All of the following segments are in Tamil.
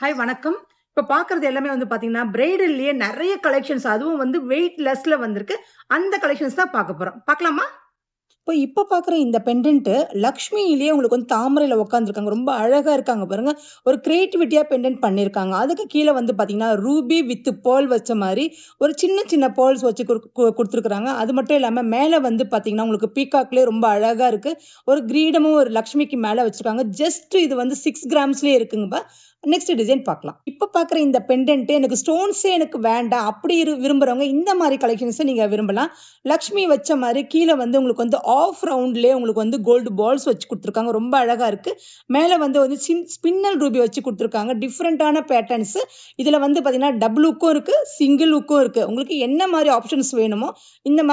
ஹாய் வணக்கம். இப்ப பார்க்குறது எல்லாமே வந்து பார்த்தீங்கன்னா, பிரைடல்லயே நெறைய கலெக்ஷன்ஸ் அதுவும் வந்து வெயிட் லெஸ்ல வந்திருக்கு. அந்த கலெக்ஷன்ஸ் தான் பார்க்க போறோம். பார்க்கலாமா? இப்ப பார்க்குற இந்த பெண்டன்ட் லக்ஷ்மியிலேயே உங்களுக்கு வந்து தாமரையில உட்காந்துருக்காங்க. ரொம்ப அழகா இருக்காங்க பாருங்க. ஒரு கிரியேட்டிவிட்டியா பெண்டன்ட் பண்ணியிருக்காங்க. அதுக்கு கீழ வந்து பார்த்தீங்கன்னா, ரூபி வித் பேர்ல் வச்ச மாரி ஒரு சின்ன சின்ன பேர்ல்ஸ் வச்சு குடுத்துருக்காங்க. அது மட்டும் இல்லாம மேல வந்து பார்த்தீங்கன்னா, உங்களுக்கு பீகாக்லயே ரொம்ப அழகா இருக்கு. ஒரு கிரீடமும் ஒரு லக்ஷ்மிக்கு மேல வச்சிருக்காங்க. ஜஸ்ட் இது வந்து 6 கிராம்ஸ்லயே இருக்குங்கப்பா. நெக்ஸ்ட் டிசைன் பார்க்கலாம். இப்ப பார்க்குற இந்த பெண்டன்ட் எனக்கு ஸ்டோன்ஸே எனக்கு வேண்டாம். அப்படி விரும்புறவங்க இந்த மாரி கலெக்ஷன்ஸ நீங்க விரும்பலாம். லக்ஷ்மி வச்ச மாரி கீழ வந்து உங்களுக்கு வந்து ஆஃப் ரவுண்ட்லயே உங்களுக்கு வந்து கோல்டு பால்ஸ் வச்சு குடுத்துருக்காங்க. ரொம்ப அழகா இருக்கு. மேல வந்து ஸ்பின்னல் ரூபி வச்சு குடுத்துருக்காங்க. டிஃபரண்டான பேட்டர்ன்ஸ். இதுல வந்து பார்த்தீங்கன்னா, டபுள் ஹுக்கும் இருக்கு, சிங்கிள் ஹுக்கும் இருக்கு. உங்களுக்கு என்ன மாரி ஆப்ஷன்ஸ் வேணுமோ, இந்த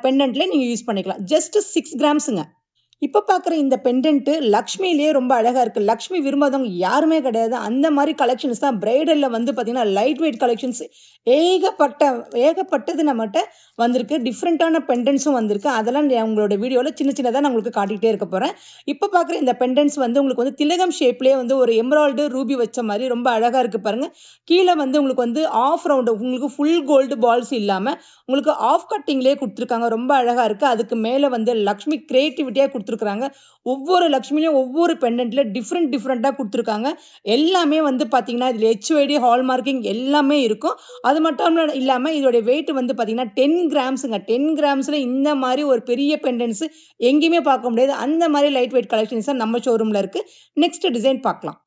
பெண்டன்ட்ல நீங்க யூஸ் பண்ணிக்கலாம். ஜஸ்ட் 6 கிராம்ஸ்ங்க. இப்ப பார்க்குற இந்த பெண்டன்ட் லக்ஷ்மியிலேயே ரொம்ப அழகா இருக்கு. லக்ஷ்மி விரும்பாதவங்க யாருமே கிடையாது. அந்த மாரி கலெக்ஷன்ஸ் தான் பிரைடல்ல வந்து பார்த்தீங்கன்னா, லைட் வெயிட் கலெக்ஷன்ஸ் ஏகப்பட்ட ஏகப்பட்டது நம்மட்ட வந்திருக்கு. டிஃபரண்டான பெண்டன்ட்ஸும் வந்திருக்கு. அதெல்லாம் உங்களோட வீடியோல சின்ன சின்னதா நான் உங்களுக்கு காட்டிட்டே இருக்க போறேன். இப்ப பார்க்குற இந்த பெண்டன்ட்ஸ் வந்து உங்களுக்கு வந்து திலகம் ஷேப்லயே வந்து ஒரு எமரால்டு, ரூபி வச்ச மாரி ரொம்ப அழகா இருக்கு பாருங்க. கீழ வந்து உங்களுக்கு வந்து ஆஃப் ரவுண்ட் உங்களுக்கு ஃபுல் கோல்டு பால்ஸ் இல்லாம உங்களுக்கு ஆஃப் கட்டிங்லயே குடுத்துருக்காங்க. ரொம்ப அழகா இருக்கு. அதுக்கு மேல வந்து லக்ஷ்மி கிரியேட்டிவிட்டியா குடுத்துருக்காங்க. ஒவ்வொரு லக்ஷ்மிலயும் ஒவ்வொரு பெண்டன்ட்ல டிஃபரண்டா குடுத்துருக்காங்க. எல்லாமே வந்து பார்த்தீங்கன்னா, இதுல HOD ஹால்மார்க்கிங் எல்லாமே இருக்கும். அது மட்டும் இல்லாம இதோட வெயிட் வந்து பார்த்தீங்கன்னா, 10 கிராம்ஸ்ங்க. 10 கிராம்ஸ்ல இந்த மாரி ஒரு பெரிய பெண்டன்ட்ஸ் எங்கேயுமே பார்க்க முடியாது. அந்த மாரி லைட் வெயிட் கலெக்ஷன்ஸ் தான் நம்ம ஷோரூம்ல இருக்கு. நெக்ஸ்ட் டிசைன் பார்க்கலாம்.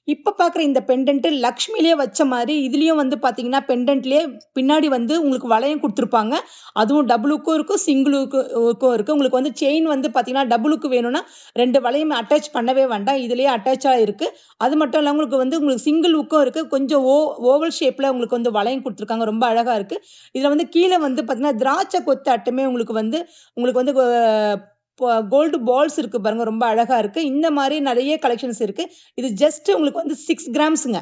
இப்ப பார்க்குற இந்த பெண்டன்ட் லக்ஷ்மியிலேயே வச்ச மாரி, இதுலயும் வந்து பார்த்தீங்கன்னா, பெண்டன்ட்லயே பின்னாடி வந்து உங்களுக்கு வளையம் குடுத்துருப்பாங்க. அதுவும் டபுள் ஹுக்கும் இருக்கும், சிங்கிள் ஹுக்கும் இருக்கு. உங்களுக்கு வந்து செயின் வந்து பார்த்தீங்கன்னா, டபுள் ஹுக் வேணும்னா 2 வளையம் அட்டாச் பண்ணவே வேண்டாம். இதுலயே அட்டாச்சா இருக்கு. அது மட்டும் இல்லாம உங்களுக்கு சிங்கிள் ஹுக்கும் இருக்கு. கொஞ்சம் ஓவல் ஷேப்ல உங்களுக்கு வந்து வளையம் குடுத்துருக்காங்க. ரொம்ப அழகா இருக்கு. இதுல வந்து கீழ வந்து பார்த்தீங்கன்னா, திராட்சை கொத்து அட்டமே உங்களுக்கு வந்து கோல்டு பால்ஸ் இருக்கு பாருங்க. ரொம்ப அழகா இருக்கு. இந்த மாரி நெறைய கலெக்ஷன்ஸ் இருக்கு. இது ஜஸ்ட் உங்களுக்கு வந்து 6 கிராம்ஸ்ங்க.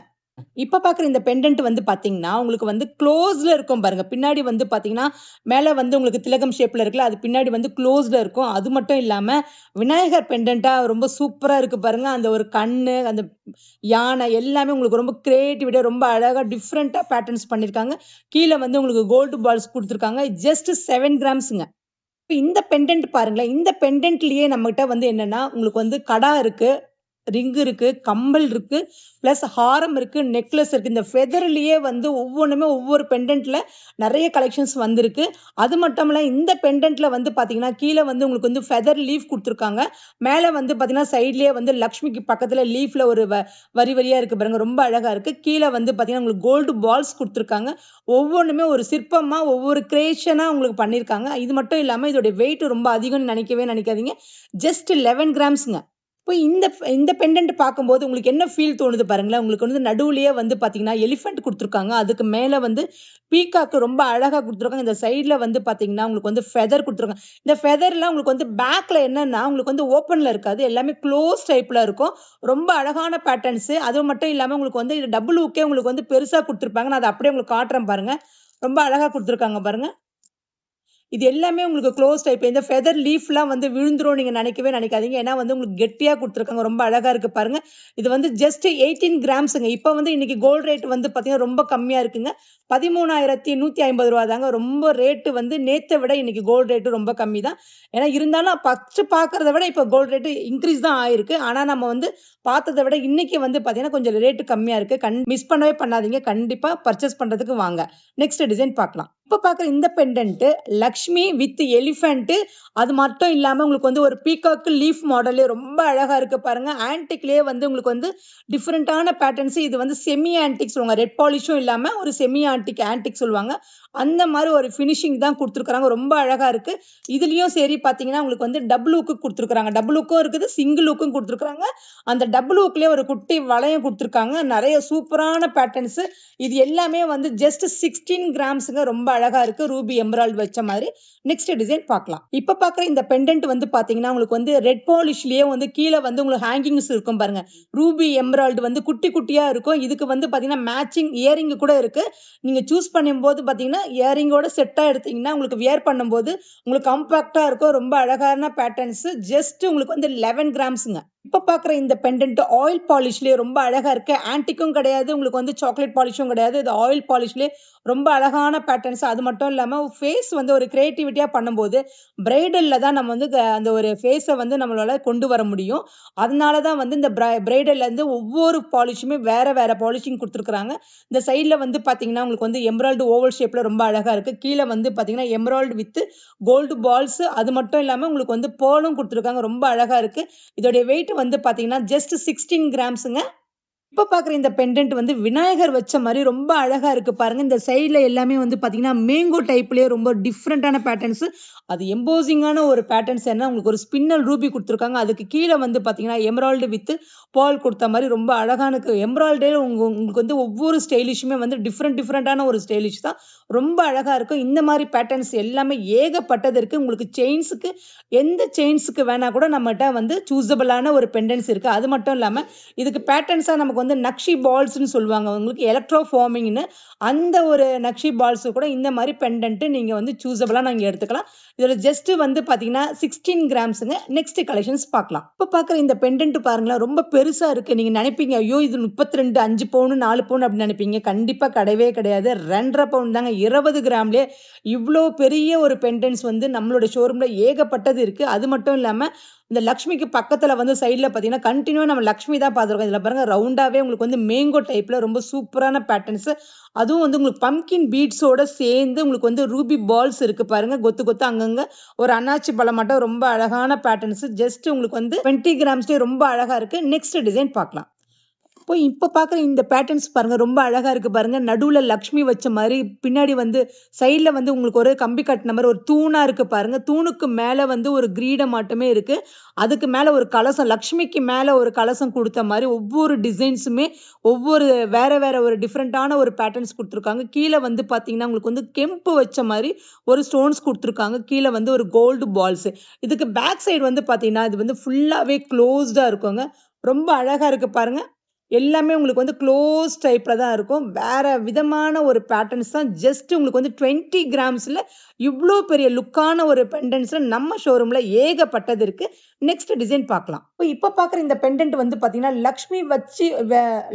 இப்ப பார்க்குற இந்த பெண்டன்ட் வந்து பார்த்தீங்கன்னா, உங்களுக்கு வந்து க்ளோஸ்ல இருக்கும் பாருங்க. பின்னாடி வந்து பார்த்தீங்கன்னா, மேல வந்து உங்களுக்கு திலகம் ஷேப்ல இருக்குல்ல, அது பின்னாடி வந்து க்ளோஸ்ல இருக்கும். அது மட்டும் இல்லாம, விநாயகர் பெண்டன்ட்டா ரொம்ப சூப்பரா இருக்கு பாருங்க. அந்த ஒரு கண்ணு, அந்த யானை எல்லாமே உங்களுக்கு ரொம்ப கிரியேட்டிவிட்டியா ரொம்ப அழகா டிஃபரெண்ட்டா பேட்டர்ன்ஸ் பண்ணியிருக்காங்க. கீழ வந்து உங்களுக்கு கோல்டு பால்ஸ் குடுத்துருக்காங்க. ஜஸ்ட் 7 கிராம்ஸ்ங்க. இந்த பெண்டன்ட் பாருங்களேன். இந்த பெண்டன்ட்லயே நம்மகிட்ட வந்து என்னன்னா, உங்களுக்கு வந்து கடா இருக்கு, ரிங் இருக்கு, கம்மல் இருக்கு, பிளஸ் ஹாரம் இருக்கு, நெக்லஸ் இருக்கு. இந்த ஃபெதர்லயே வந்து ஒவ்வொன்னுமே ஒவ்வொரு பெண்டன்ட்ல நெறைய கலெக்ஷன்ஸ் வந்திருக்கு. அது மட்டும் இல்ல இந்த பெண்டன்ட்ல வந்து பார்த்தீங்கன்னா, கீழ வந்து உங்களுக்கு வந்து ஃபெதர் லீஃப் குடுத்துருக்காங்க. மேல வந்து பார்த்தீங்கன்னா, சைட்லயே வந்து லக்ஷ்மிக்கு பக்கத்துல லீஃப்ல ஒரு வரி வரியா இருக்கு பாருங்க. ரொம்ப அழகா இருக்கு. கீழ வந்து பார்த்தீங்கன்னா, உங்களுக்கு கோல்டு பால்ஸ் குடுத்துருக்காங்க. ஒவ்வொன்னுமே ஒரு சிற்பமா, ஒவ்வொரு கிரியேஷனா உங்களுக்கு பண்ணியிருக்காங்க. இது மட்டும் இல்லாம இதோட வெயிட் ரொம்ப அதிகம்னு நெனைக்கவே நெனைக்காதீங்க. ஜஸ்ட் 11 கிராம்ஸ்ங்க. இப்போ இந்த பெண்டன்ட் பார்க்கும்போது உங்களுக்கு என்ன ஃபீல் தோணுது பாருங்களேன். உங்களுக்கு வந்து நடுவுலயே வந்து பார்த்தீங்கன்னா, எலிஃபண்ட் குடுத்துருக்காங்க. அதுக்கு மேல வந்து பீகாக் ரொம்ப அழகா குடுத்துருக்காங்க. இந்த சைட்ல வந்து பார்த்தீங்கன்னா, உங்களுக்கு வந்து ஃபெதர் குடுத்துருக்காங்க. இந்த ஃபெதர்லாம் உங்களுக்கு வந்து பேக்ல என்னன்னா, உங்களுக்கு வந்து ஓப்பன்ல இருக்காது. எல்லாமே க்ளோஸ் டைப்ல இருக்கும். ரொம்ப அழகான பேட்டர்ன்ஸ். அது மட்டும் இல்லாம உங்களுக்கு வந்து இது டபுள் ஹுக்கே உங்களுக்கு வந்து பெருசா குடுத்துருப்பாங்க. நான் அத அப்படியே உங்களுக்கு காட்டுறேன் பாருங்க. ரொம்ப அழகா குடுத்துருக்காங்க பாருங்க. இது எல்லாமே உங்களுக்கு க்ளோஸ் டைப். இந்த ஃபெதர் லீஃப்லாம் வந்து விழுந்துரும் நீங்க நெனைக்கவே நெனைக்காதீங்க. ஏன்னா வந்து உங்களுக்கு கெட்டியா குடுத்துருக்காங்க. ரொம்ப அழகா இருக்கு பாருங்க. இது வந்து ஜஸ்ட் 18 கிராம்ஸ்ங்க. இப்ப வந்து இன்னைக்கு கோல்ட் ரேட் வந்து பார்த்தீங்கன்னா, ரொம்ப கம்மியா இருக்குங்க. ரூ. 13,150 தாங்க. ரொம்ப ரேட் வந்து நேத்த விட இன்னைக்கு கோல்ட் ரேட் ரொம்ப கம்மி தான். ஏன்னா இருந்தாலும் ஃபர்ஸ்ட் பார்க்கறத விட இப்ப கோல்ட் ரேட் இன்கிரீஸ் தான் ஆயிருக்கு. ஆனா நம்ம வந்து பார்த்தத விட இன்னைக்கு வந்து பார்த்தீங்கன்னா, கொஞ்சம் ரேட் கம்மியா இருக்கு. மிஸ் பண்ணவே பண்ணாதீங்க. கண்டிப்பா பர்ச்சேஸ் பண்றதுக்கு வாங்க. நெக்ஸ்ட் டிசைன் பார்க்கலாம். இப்ப பார்க்குற இந்த பெண்டன்ட் லக்ஷ்மி வித் எலிஃபண்ட் அது மட்டும் இல்லாம உங்களுக்கு வந்து ஒரு பீகாக் லீஃப் மாடல்லே ரொம்ப அழகா இருக்கு பாருங்க. ஆன்டிக்லயே வந்து உங்களுக்கு வந்து டிஃபரெண்டான பேட்டர்ன்ஸ். இது வந்து செமி ஆன்டிக் சொல்லுவாங்க. ரெட் பாலிஷும் இல்லாம ஒரு செமி ஆன்டிக் சொல்லுவாங்க. அந்த மாரி ஒரு ஃபினிஷிங் தான் குடுத்துருக்காங்க. ரொம்ப அழகா இருக்கு. இதுலயும் சரி பார்த்தீங்கன்னா, உங்களுக்கு வந்து டபுள் ஹுக் குடுத்துருக்காங்க. டபுள் ஹுக்கும் இருக்குது, சிங்கிள் ஹுக்கும் குடுத்துருக்காங்க. அந்த டபுள் ஹுக்லயே ஒரு குட்டி வளையம் குடுத்துருக்காங்க. நெறைய சூப்பரான பேட்டர்ன்ஸ். இது எல்லாமே வந்து ஜஸ்ட் 16 கிராம்ஸ்ங்க. ரொம்ப அழகா இருக்கு. ரூபி எமரால்ட் வச்ச மாரி. மாதிரி நெக்ஸ்ட் டிசைன் பார்க்கலாம். இப்ப பார்க்குற இந்த பெண்டன்ட் வந்து பாத்தீங்கன்னா உங்களுக்கு வந்து ரெட் பாலிஷ்லயே வந்து கீழே வந்து உங்களுக்கு ஹேங்கிங்ஸ் இருக்கும் பாருங்க. ரூபி எம்ராய்டு வந்து குட்டி குட்டியா இருக்கும். இதுக்கு வந்து பாத்தீங்கன்னா மேட்சிங் இயரிங் கூட இருக்கு. நீங்க சூஸ் பண்ணும்போது பாத்தீங்கன்னா இயரிங்கோட செட்டா எடுத்தீங்கன்னா உங்களுக்கு வியர் பண்ணும்போது உங்களுக்கு காம்பாக்டா இருக்கும். ரொம்ப அழகான பேட்டர்ன்ஸ். ஜஸ்ட் உங்களுக்கு வந்து 11 கிராம்ஸ்ங்க. இப்ப பார்க்குற இந்த பெண்டன்ட் ஆயில் பாலிஷ்லயே ரொம்ப அழகா இருக்கு. ஆன்டிக்கும் கிடையாது, உங்களுக்கு வந்து சாக்லேட் பாலிஷும் கிடையாது. இது ஆயில் பாலிஷ்லயே ரொம்ப அழகான பேட்டர்ன்ஸ். அது மட்டும் இல்லாம ஃபேஸ் வந்து ஒரு கிரியேட்டிவிட்டியா பண்ணும்போது பிரைடல்ல தான் நம்ம வந்து அந்த ஒரு ஃபேஸை வந்து நம்மளால கொண்டு வர முடியும். அதனால தான் வந்து இந்த பிரைடல்ல இருந்து ஒவ்வொரு பாலிஷுமே வேற வேற பாலிஷிங் கொடுத்துருக்காங்க. இந்த சைடில் வந்து பார்த்தீங்கன்னா உங்களுக்கு வந்து எம்ராய்டு ஓவல் ஷேப்ல ரொம்ப அழகா இருக்கு. கீழே வந்து பார்த்தீங்கன்னா எம்ராய்டு வித் கோல்டு பால்ஸ். அது மட்டும் இல்லாம உங்களுக்கு வந்து பேர்லும் கொடுத்துருக்காங்க. ரொம்ப அழகா இருக்கு. இதோடைய வெயிட் வந்து பார்த்தீங்கன்னா ஜஸ்ட் 16 கிராம்ஸுங்க. இப்ப பார்க்குற இந்த பெண்டன்ட் வந்து விநாயகர் வச்ச மாரி ரொம்ப அழகா இருக்கு பாருங்க. இந்த சைடுல எல்லாமே வந்து பார்த்தீங்கன்னா, மேங்கோ டைப்லயே ரொம்ப டிஃபரண்டான பேட்டர்ன்ஸ். அது எம்போசிங்கான ஒரு பேட்டர்ன்ஸ் என்ன உங்களுக்கு ஒரு ஸ்பின்னல் ரூபி குடுத்துருக்காங்க. அதுக்கு கீழ வந்து பார்த்தீங்கன்னா, எமரால்டு வித் பேர்ல் குடுத்த மாரி ரொம்ப அழகான எமரால்டே உங்களுக்கு வந்து ஒவ்வொரு ஸ்டைலிஷுமே வந்து டிஃபரண்டான ஒரு ஸ்டைலிஷ் தான். ரொம்ப அழகா இருக்கும். இந்த மாரி பேட்டர்ன்ஸ் எல்லாமே ஏகப்பட்டது இருக்கு. உங்களுக்கு செயின்ஸுக்கு எந்த செயின்ஸுக்கு வேணா கூட நம்மட்ட வந்து சூஸபிளான ஒரு பெண்டன்ட்ஸ் இருக்கு. அது மட்டும் இல்லாம இதுக்கு பேட்டர்ன்ஸா நமக்கு வந்து நக்ஷி பால்ஸ்ன்னு சொல்லுவாங்க. உங்களுக்கு எலக்ட்ரோ ஃபார்மிங்னு அந்த ஒரு நக்ஷி பால்ஸ் கூட இந்த மாதிரி பெண்டன்ட் நீங்க வந்து சூஸபிளா நீங்க எடுத்துக்கலாம். இதோட ஜஸ்ட் வந்து பாத்தீங்கன்னா 16 கிராம்ஸ்ங்க. நெக்ஸ்ட் கலெக்ஷன்ஸ் பார்க்கலாம். இப்ப பாக்குற இந்த பெண்டன்ட் பாருங்களேன், ரொம்ப பெருசா இருக்கு. நீங்க நினைப்பீங்க ஐயோ இது 32 5 பவுன் 4 பவுன் அப்படின்னு நினைப்பீங்க. கண்டிப்பா கிடையவே கிடையாது. 2.5 பவுன் தாங்க. 20 கிராம்லயே இவ்வளோ பெரிய ஒரு பெண்டன்ட்ஸ் வந்து நம்மளோட ஷோரூம்ல ஏகப்பட்டது இருக்கு. அது மட்டும் இல்லாம இந்த லக்ஷ்மிக்கு பக்கத்துல வந்து சைடுல பாத்தீங்கன்னா கண்டினியூவா நம்ம லக்ஷ்மி தான் பார்த்துருக்கோம். இதுல பாருங்க ரவுண்டாவே உங்களுக்கு வந்து மேங்கோ டைப்ல ரொம்ப சூப்பரான பேட்டர்ன்ஸ். அதுவும் வந்து உங்களுக்கு பம்கின் பீட்ஸோட சேர்ந்து உங்களுக்கு வந்து ரூபி பால்ஸ் இருக்கு பாருங்க. கொத்து கொத்து அங்கங்க ஒரு அன்னாச்சி பழம் மட்டும் ரொம்ப அழகான பேட்டர்ன்ஸ். ஜஸ்ட் உங்களுக்கு வந்து 20 கிராம்ஸ்லயே ரொம்ப அழகா இருக்கு. நெக்ஸ்ட் டிசைன் பார்க்கலாம். இப்ப பார்க்குற இந்த பேட்டர்ன்ஸ் பாருங்க. ரொம்ப அழகா இருக்கு பாருங்க. நடுவுல லக்ஷ்மி வச்ச மாரி, பின்னாடி வந்து சைடுல வந்து உங்களுக்கு ஒரு கம்பி கட்டின மாரி ஒரு தூணா இருக்கு பாருங்க. தூணுக்கு மேல வந்து ஒரு கிரீடம் மட்டுமே இருக்கு. அதுக்கு மேல ஒரு கலசம், லக்ஷ்மிக்கு மேல ஒரு கலசம் குடுத்த மாரி ஒவ்வொரு டிசைன்ஸுமே ஒவ்வொரு வேற வேற ஒரு டிஃபரண்டான ஒரு பேட்டர்ன்ஸ் குடுத்துருக்காங்க. கீழ வந்து பார்த்தீங்கன்னா, உங்களுக்கு வந்து கெம்பு வச்ச மாரி ஒரு ஸ்டோன்ஸ் குடுத்துருக்காங்க. கீழ வந்து ஒரு கோல்டு பால்ஸ். இதுக்கு பேக் சைடு வந்து பார்த்தீங்கன்னா, இது வந்து ஃபுல்லாவே க்ளோஸ்டா இருக்குங்க. ரொம்ப அழகா இருக்கு பாருங்க. எல்லாமே உங்களுக்கு வந்து க்ளோஸ் டைப்ல தான் இருக்கும். வேற விதமான ஒரு பேட்டர்ன்ஸ் தான். ஜஸ்ட் உங்களுக்கு வந்து 20 கிராம்ஸ்ல இவ்ளோ பெரிய லுக்கான ஒரு பெண்டன்ட்ஸ்ல நம்ம ஷோரூம்ல ஏகப்பட்டது இருக்கு. நெக்ஸ்ட் டிசைன் பார்க்கலாம். இப்ப பார்க்குற இந்த பெண்டன்ட் வந்து பார்த்தீங்கன்னா, லக்ஷ்மி வச்சு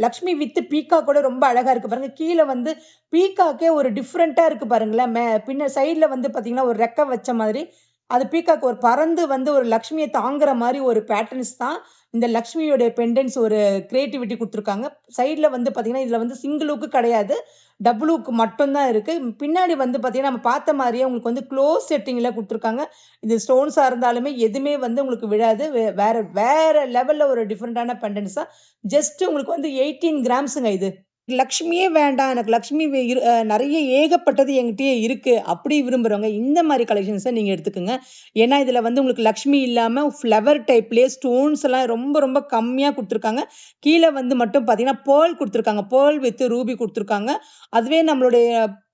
லக்ஷ்மி வித் பீகாக் கூட ரொம்ப அழகா இருக்கு பாருங்க. கீழ வந்து பீகாக்கே ஒரு டிஃபரெண்ட்டா இருக்கு பாருங்களேன். பின்ன சைடுல வந்து பார்த்தீங்கன்னா, ஒரு ரெக்க வச்ச மாதிரி அது பீகாக் ஒரு பறந்து வந்து ஒரு லக்ஷ்மிய தாங்குற மாரி ஒரு பேட்டர்ன்ஸ் தான். இந்த லக்ஷ்மியோட பெண்டன்ட்ஸ் ஒரு கிரியேட்டிவிட்டி குடுத்துருக்காங்க. சைடுல வந்து பார்த்தீங்கன்னா, இதுல வந்து சிங்கிள் ஹூக் கிடையாது. டபுள் ஹூக் மட்டும் தான் இருக்கு. பின்னாடி வந்து பார்த்தீங்கன்னா, நம்ம பார்த்த மாரியே உங்களுக்கு வந்து க்ளோஸ் செட்டிங்ல குடுத்துருக்காங்க. இது ஸ்டோன்ஸா இருந்தாலுமே எதுவுமே வந்து உங்களுக்கு விழாது. வேற வேற லெவல்ல ஒரு டிஃபரெண்டான பெண்டன்ட்ஸ் தான். ஜஸ்ட் உங்களுக்கு வந்து 18 கிராம்ஸ்ங்க இது. லக்ஷ்மியே வேண்டாம். எனக்கு லக்ஷ்மி நெறைய ஏகப்பட்டது என்கிட்டயே இருக்கு. அப்படி விரும்புறவங்க இந்த மாரி கலெக்ஷன்ஸ நீங்க எடுத்துக்கங்க. ஏன்னா, இதுல வந்து உங்களுக்கு லக்ஷ்மி இல்லாம ஃப்ளவர் டைப்லயே ஸ்டோன்ஸ் எல்லாம் ரொம்ப ரொம்ப கம்மியா குடுத்துருக்காங்க. கீழ வந்து மட்டும் பார்த்தீங்கன்னா, பேர்ல் குடுத்துருக்காங்க. பேர்ல் வித் ரூபி குடுத்துருக்காங்க. அதுவே நம்மளுடைய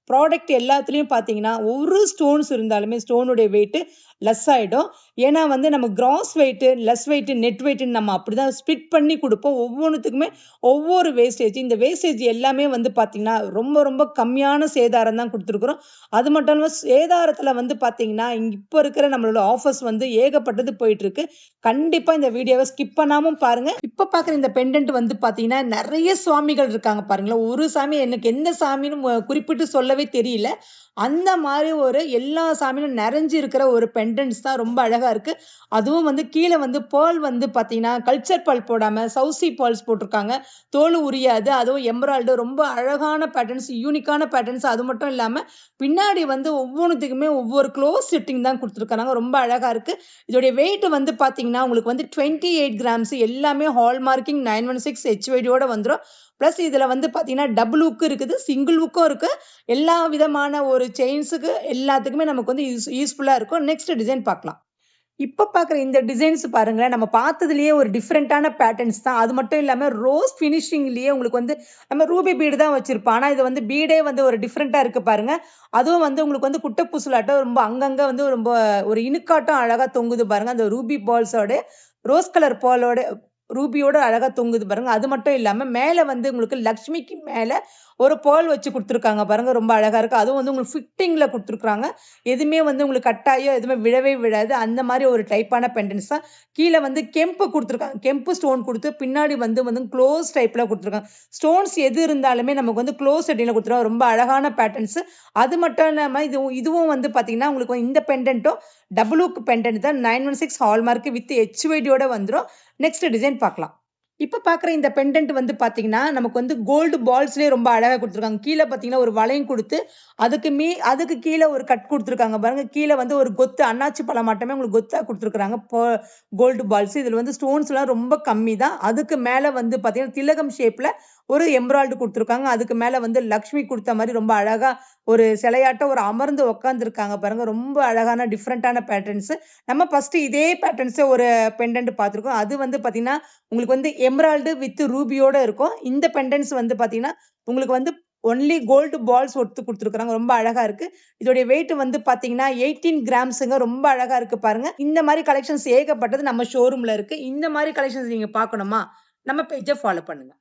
ப்ராடக்ட் எல்லாத்துலயும் பார்த்தீங்கன்னா, ஒரு ஸ்டோன்ஸ் இருந்தாலுமே ஸ்டோனுடைய வெயிட் லெஸ் ஆயிடும். ஏன்னா வந்து நம்ம gross weight, less weight, net வெயிட்ன்னு நம்ம அப்படிதான் ஸ்ப்ளிட் பண்ணி குடுப்போம். ஒவ்வொன்னுத்துக்குமே ஒவ்வொரு வேஸ்டேஜ். இந்த வேஸ்டேஜ் எல்லாமே வந்து பார்த்தீங்கன்னா, ரொம்ப ரொம்ப கம்மியான சேதாரம் தான் குடுத்துருக்குறோம். அது மட்டும் இல்லாம சேதாரத்துல வந்து பார்த்தீங்கன்னா, இப்ப இருக்கிற நம்மளோட ஆஃபர்ஸ் வந்து ஏகப்பட்டது போயிட்டுருக்கு. கண்டிப்பா இந்த வீடியோவ ஸ்கிப் பண்ணாம பாருங்க. இப்ப பார்க்குற இந்த பெண்டன்ட் வந்து பார்த்தீங்கன்னா, நெறைய சுவாமிகள் இருக்காங்க பாருங்களேன். ஒரு சாமி எனக்கு எந்த சாமின்னு குறிப்பிட்டு சொல்லவே தெரியல. அந்த மாரி ஒரு எல்லா சாமியும் நெறஞ்சு இருக்கிற ஒரு பெண்டன்ட்ஸ் தான். ரொம்ப அழகா இருக்கு. அதுவும் வந்து கீழ வந்து பேர்ல் வந்து பார்த்தீங்கன்னா, கல்ச்சர் பேர்ல் போடாம சவுசி பேர்ல்ஸ் போட்டுருக்காங்க. தோல் உரியாது. அதுவும் எம்பராய்டு ரொம்ப அழகான பேட்டர்ன்ஸ், யூனிக்கான பேட்டர்ன்ஸ். அது மட்டும் இல்லாம பின்னாடி வந்து ஒவ்வொன்னுத்துக்குமே ஒவ்வொரு க்ளோஸ் செட்டிங் தான் குடுத்துருக்காங்க. ரொம்ப அழகா இருக்கு. இதோடைய வெயிட் வந்து பார்த்தீங்கன்னா, உங்களுக்கு வந்து 28 கிராம்ஸ். எல்லாமே ஹால்மார்க்கிங் 916 HYDயோட வந்துரும். பிளஸ் இதுல வந்து பார்த்தீங்கன்னா, டபுள் ஹூக் இருக்குது. சிங்கிள் ஹூக்கும் இருக்கு. எல்லா விதமான ஒரு செயின்ஸுக்கு எல்லாத்துக்குமே நமக்கு வந்து யூஸ்ஃபுல்லா இருக்கும். நெக்ஸ்ட் டிசைன் பார்க்கலாம். இப்ப பாக்குற இந்த டிசைன்ஸ் பாருங்களேன், நம்ம பார்த்ததுலயே ஒரு டிஃபரெண்டான பேட்டர்ன்ஸ் தான். அது மட்டும் இல்லாம ரோஸ் ஃபினிஷிங்லயே உங்களுக்கு வந்து நம்ம ரூபி பீடு தான் வச்சிருப்போம். ஆனா இது வந்து பீடே வந்து ஒரு டிஃபரெண்டா இருக்கு பாருங்க. அதுவும் வந்து உங்களுக்கு வந்து குட்ட பூசலாட்டம் ரொம்ப அங்கங்க வந்து ரொம்ப ஒரு இனுக்காட்டம் அழகா தொங்குது பாருங்க. அந்த ரூபி பால்ஸோட ரோஸ் கலர் பாலோட ரூபியோட அழகா தொங்குது பாருங்க. அது மட்டும் இல்லாம மேல வந்து உங்களுக்கு லக்ஷ்மிக்கு மேல ஒரு பேர்ல் வச்சு குடுத்துருக்காங்க பாருங்க. ரொம்ப அழகா இருக்கு. அதுவும் வந்து உங்களுக்கு ஃபிட்டிங்ல குடுத்துருக்காங்க. எதுவுமே வந்து உங்களுக்கு கட்டாயம் எதுவுமே விழவே விழாது. அந்த மாரி ஒரு டைப்பான பெண்டன்ட்ஸ் தான். கீழ வந்து கெம்பு குடுத்துருக்காங்க. கெம்பு ஸ்டோன் குடுத்து பின்னாடி வந்து க்ளோஸ் டைப்ல குடுத்துருக்காங்க. ஸ்டோன்ஸ் எது இருந்தாலுமே நமக்கு வந்து க்ளோஸ் செட்டிங்ல குடுத்துருக்காங்க. ரொம்ப அழகான பேட்டர்ன்ஸ். அது மட்டும் இல்லாம இதுவும் வந்து பார்த்தீங்கன்னா, உங்களுக்கு இந்த பெண்டன்ட்டும் டபுள் ஹூக் பெண்டன்ட் தான் 916 ஹால்மார்க் வித் HYDயோட வந்துரும். நெக்ஸ்ட் டிசைன் பார்க்கலாம். இப்ப பார்க்குற இந்த பெண்டன்ட் வந்து பார்த்தீங்கன்னா, நமக்கு வந்து கோல்டு பால்ஸ்லயே ரொம்ப அழகா குடுத்துருக்காங்க. கீழ பார்த்தீங்கன்னா, ஒரு வளையம் குடுத்து, அதுக்கு கீழ ஒரு கட் குடுத்துருக்காங்க பாருங்க. கீழ வந்து ஒரு கொத்து அன்னாச்சி பழம் மாட்டமே உங்களுக்கு கொத்தா குடுத்துருக்காங்க. Gold balls. இதுல வந்து ஸ்டோன்ஸ்லாம் ரொம்ப கம்மி தான். அதுக்கு மேல வந்து பார்த்தீங்கன்னா, திலகம் ஷேப்ல ஒரு எம்ப்ராய்டு குடுத்துருக்காங்க. அதுக்கு மேல வந்து லக்ஷ்மி குடுத்த மாரி ரொம்ப அழகா ஒரு சிலையாட்டம் ஒரு அமர்ந்து உட்கார்ந்துருக்காங்க பாருங்க. ரொம்ப அழகான டிஃபரெண்டான பேட்டர்ன்ஸ். நம்ம ஃபர்ஸ்ட் இதே பேட்டர்ன்ஸ ஒரு பெண்டன்ட் பார்த்துருக்கோம். அது வந்து பார்த்தீங்கன்னா, உங்களுக்கு வந்து எமரால்டு வித் ரூபியோட இருக்கும். இந்த பெண்டன்ட்ஸ் வந்து பார்த்தீங்கன்னா, உங்களுக்கு வந்து ஒன்லி கோல்டு பால்ஸ் ஒட்டு குடுத்துருக்காங்க. ரொம்ப அழகா இருக்கு. இதோடைய வெயிட் வந்து பார்த்தீங்கன்னா, 18 கிராம்ஸ்ங்க. ரொம்ப அழகா இருக்கு பாருங்க. இந்த மாரி கலெக்ஷன்ஸ் ஏகப்பட்டது நம்ம ஷோரூம்ல இருக்கு. இந்த மாரி கலெக்ஷன்ஸ் நீங்க பார்க்கணுமா? நம்ம பேஜ ஃபாலோ பண்ணுங்க.